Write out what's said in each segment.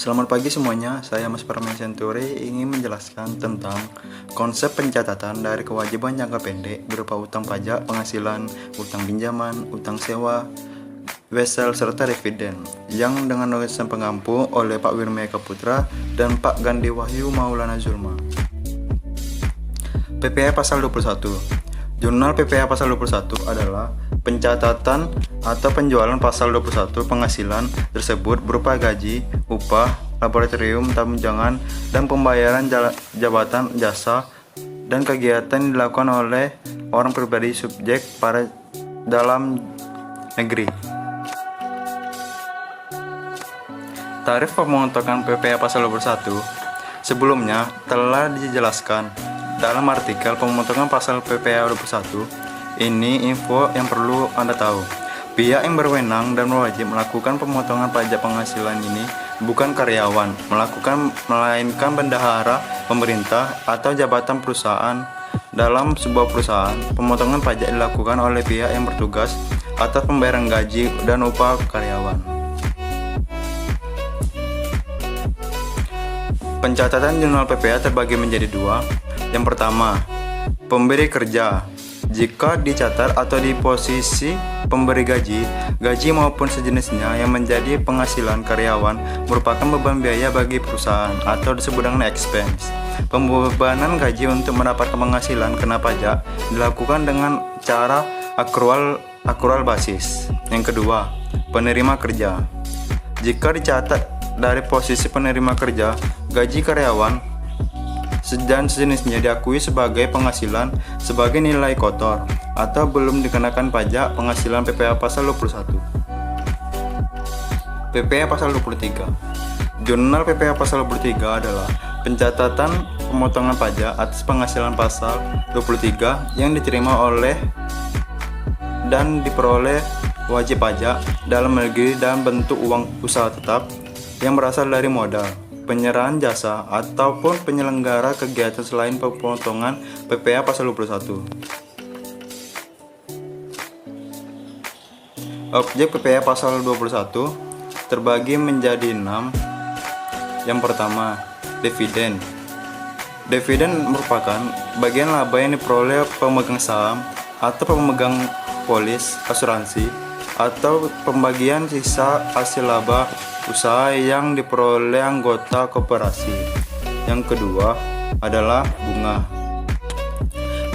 Selamat pagi semuanya, saya Mas Parmen Senturi ingin menjelaskan tentang konsep pencatatan dari kewajiban jangka pendek berupa utang pajak, penghasilan, utang pinjaman, utang sewa, wesel, serta dividen yang dengan tulisan pengampu oleh Pak Wirmaya Putra dan Pak Gandhi Wahyu Maulana Zulma. PPh Pasal 21. Jurnal PPh Pasal 21 adalah pencatatan atau penjualan pasal 21 penghasilan tersebut berupa gaji, upah, laboratorium, tunjangan, dan pembayaran jabatan, jasa, dan kegiatan yang dilakukan oleh orang pribadi subjek pada dalam negeri. Tarif pemotongan PPh Pasal 21 sebelumnya telah dijelaskan dalam artikel pemotongan pasal PPh 21. Ini info yang perlu Anda tahu. Pihak yang berwenang dan wajib melakukan pemotongan pajak penghasilan ini bukan karyawan, melainkan bendahara pemerintah atau jabatan perusahaan. Dalam sebuah perusahaan, pemotongan pajak dilakukan oleh pihak yang bertugas atas pembayaran gaji dan upah karyawan. Pencatatan jurnal PPh terbagi menjadi dua. Yang pertama, pemberi kerja. Jika dicatat atau di posisi pemberi gaji maupun sejenisnya yang menjadi penghasilan karyawan merupakan beban biaya bagi perusahaan atau disebut dengan expense. Pembebanan gaji untuk mendapatkan penghasilan kena pajak dilakukan dengan cara akrual basis. Yang kedua, penerima kerja. Jika dicatat dari posisi penerima kerja, gaji karyawan dan sejenisnya diakui sebagai penghasilan sebagai nilai kotor atau belum dikenakan pajak penghasilan PPh Pasal 21. PPh Pasal 23. Jurnal PPh Pasal 23 adalah pencatatan pemotongan pajak atas penghasilan Pasal 23 yang diterima oleh dan diperoleh wajib pajak dalam negeri dalam bentuk uang usaha tetap yang berasal dari modal, penyerahan jasa, ataupun penyelenggara kegiatan selain pemotongan PPh Pasal 21. Objek PPh Pasal 21 terbagi menjadi 6. Yang pertama, dividen. Dividen merupakan bagian laba yang diperoleh pemegang saham atau pemegang polis asuransi atau pembagian sisa hasil laba usaha yang diperoleh anggota koperasi. Yang kedua adalah bunga.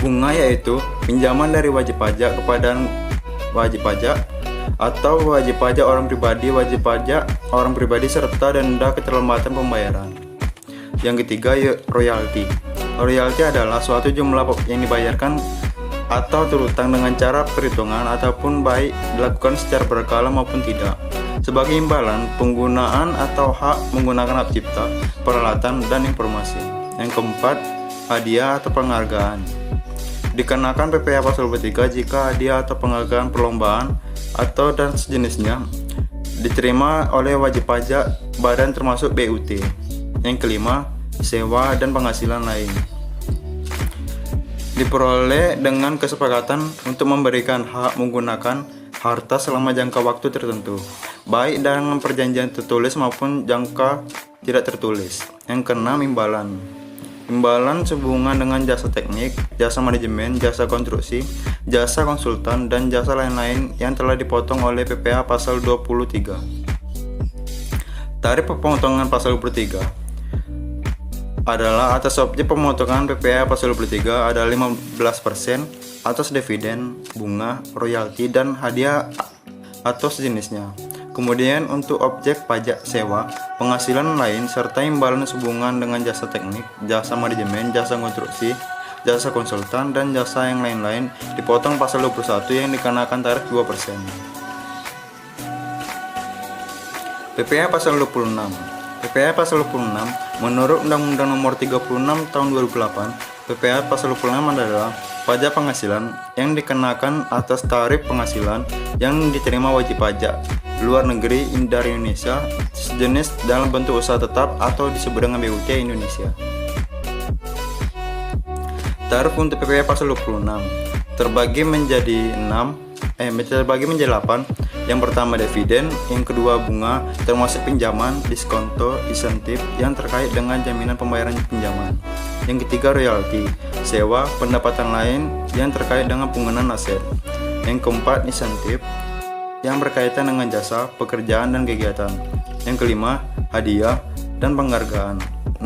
Bunga yaitu pinjaman dari wajib pajak kepada wajib pajak atau wajib pajak orang pribadi serta denda keterlambatan pembayaran. Yang ketiga royalti. Royalti adalah suatu jumlah yang dibayarkan atau terutang dengan cara perhitungan ataupun baik dilakukan secara berkala maupun tidak, sebagai imbalan penggunaan atau hak menggunakan hak cipta, peralatan, dan informasi. Yang keempat, hadiah atau penghargaan. Dikenakan PPh Pasal 23 jika hadiah atau penghargaan perlombaan atau dan sejenisnya diterima oleh wajib pajak badan termasuk BUT. Yang kelima, sewa dan penghasilan lain. Diperoleh dengan kesepakatan untuk memberikan hak menggunakan harta selama jangka waktu tertentu, baik dengan perjanjian tertulis maupun jangka tidak tertulis. Yang keenam, imbalan. Imbalan sehubungan dengan jasa teknik, jasa manajemen, jasa konstruksi, jasa konsultan, dan jasa lain-lain yang telah dipotong oleh PPh Pasal 23. Tarif pemotongan Pasal 23 adalah atas objek pemotongan PPh Pasal 23 ada 15% atas dividen, bunga, royalti, dan hadiah atau sejenisnya. Kemudian untuk objek pajak sewa, penghasilan lain, serta imbalan sehubungan dengan jasa teknik, jasa manajemen, jasa konstruksi, jasa konsultan, dan jasa yang lain-lain dipotong Pasal 21 yang dikenakan tarif 2%. PPh Pasal 26. PPh Pasal 26 menurut Undang-Undang Nomor 36 Tahun 2008, PPh Pasal 26 adalah pajak penghasilan yang dikenakan atas tarif penghasilan yang diterima wajib pajak luar negeri dari Indonesia sejenis dalam bentuk usaha tetap atau disebut dengan BUT Indonesia. Tarif untuk PPh Pasal 26 terbagi menjadi 8. Yang pertama dividen, yang kedua bunga, termasuk pinjaman, diskonto, insentif yang terkait dengan jaminan pembayaran pinjaman. Yang ketiga royalti, sewa, pendapatan lain yang terkait dengan penggunaan aset. Yang keempat insentif yang berkaitan dengan jasa, pekerjaan, dan kegiatan. Yang kelima hadiah dan penghargaan. 6.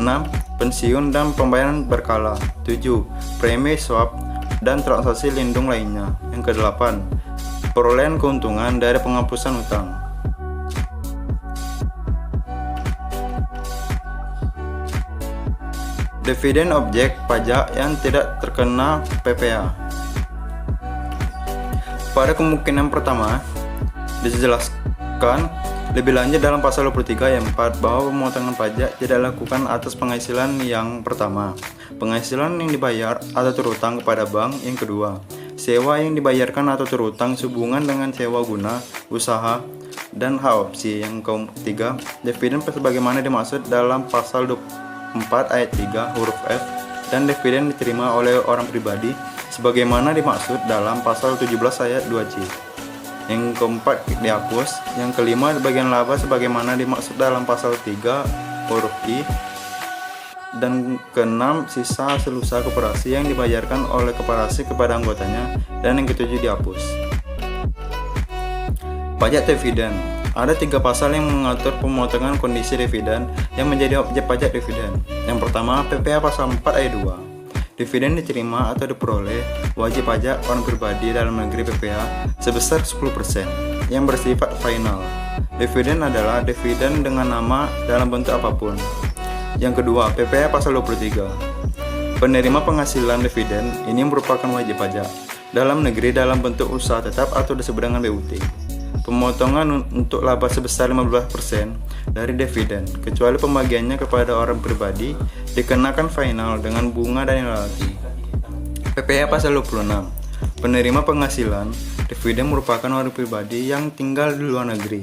Pensiun dan pembayaran berkala. 7. Premi swap dan transaksi lindung lainnya. Yang ke-8. Perolehan keuntungan dari penghapusan utang. Dividen objek pajak yang tidak terkena PPh. Pada kemungkinan pertama, dijelaskan lebih lanjut dalam pasal 23 ayat 4 bahwa pemotongan pajak tidak dilakukan atas penghasilan yang pertama, penghasilan yang dibayar atau terutang kepada bank yang kedua, sewa yang dibayarkan atau terutang sehubungan dengan sewa guna, usaha, dan hak opsi yang ketiga, dividen sebagaimana dimaksud dalam pasal 24 ayat 3 huruf F, dan dividen diterima oleh orang pribadi sebagaimana dimaksud dalam pasal 17 ayat 2C. Yang keempat dihapus. Yang kelima bagian laba sebagaimana dimaksud dalam pasal 3 huruf I. Dan keenam sisa hasil usaha koperasi yang dibayarkan oleh koperasi kepada anggotanya. Dan yang ketujuh dihapus. Pajak dividen. Ada 3 pasal yang mengatur pemotongan kondisi dividen yang menjadi objek pajak dividen. Yang pertama PPh pasal 4 ayat 2. Dividen diterima atau diperoleh wajib pajak orang pribadi dalam negeri PPh sebesar 10% yang bersifat final. Dividen adalah dividen dengan nama dalam bentuk apapun. Yang kedua, PPh pasal 23. Penerima penghasilan dividen ini merupakan wajib pajak dalam negeri dalam bentuk usaha tetap atau disebut dengan BUT. Pemotongan untuk laba sebesar 15% dari dividen, kecuali pembagiannya kepada orang pribadi, dikenakan final dengan bunga dan royalti. PPh pasal 26. Penerima penghasilan dividen merupakan orang pribadi yang tinggal di luar negeri,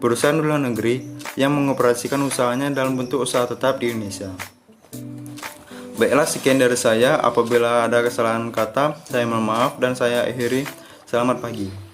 perusahaan di luar negeri yang mengoperasikan usahanya dalam bentuk usaha tetap di Indonesia. Baiklah, sekian dari saya. Apabila ada kesalahan kata, saya mohon maaf dan saya akhiri. Selamat pagi.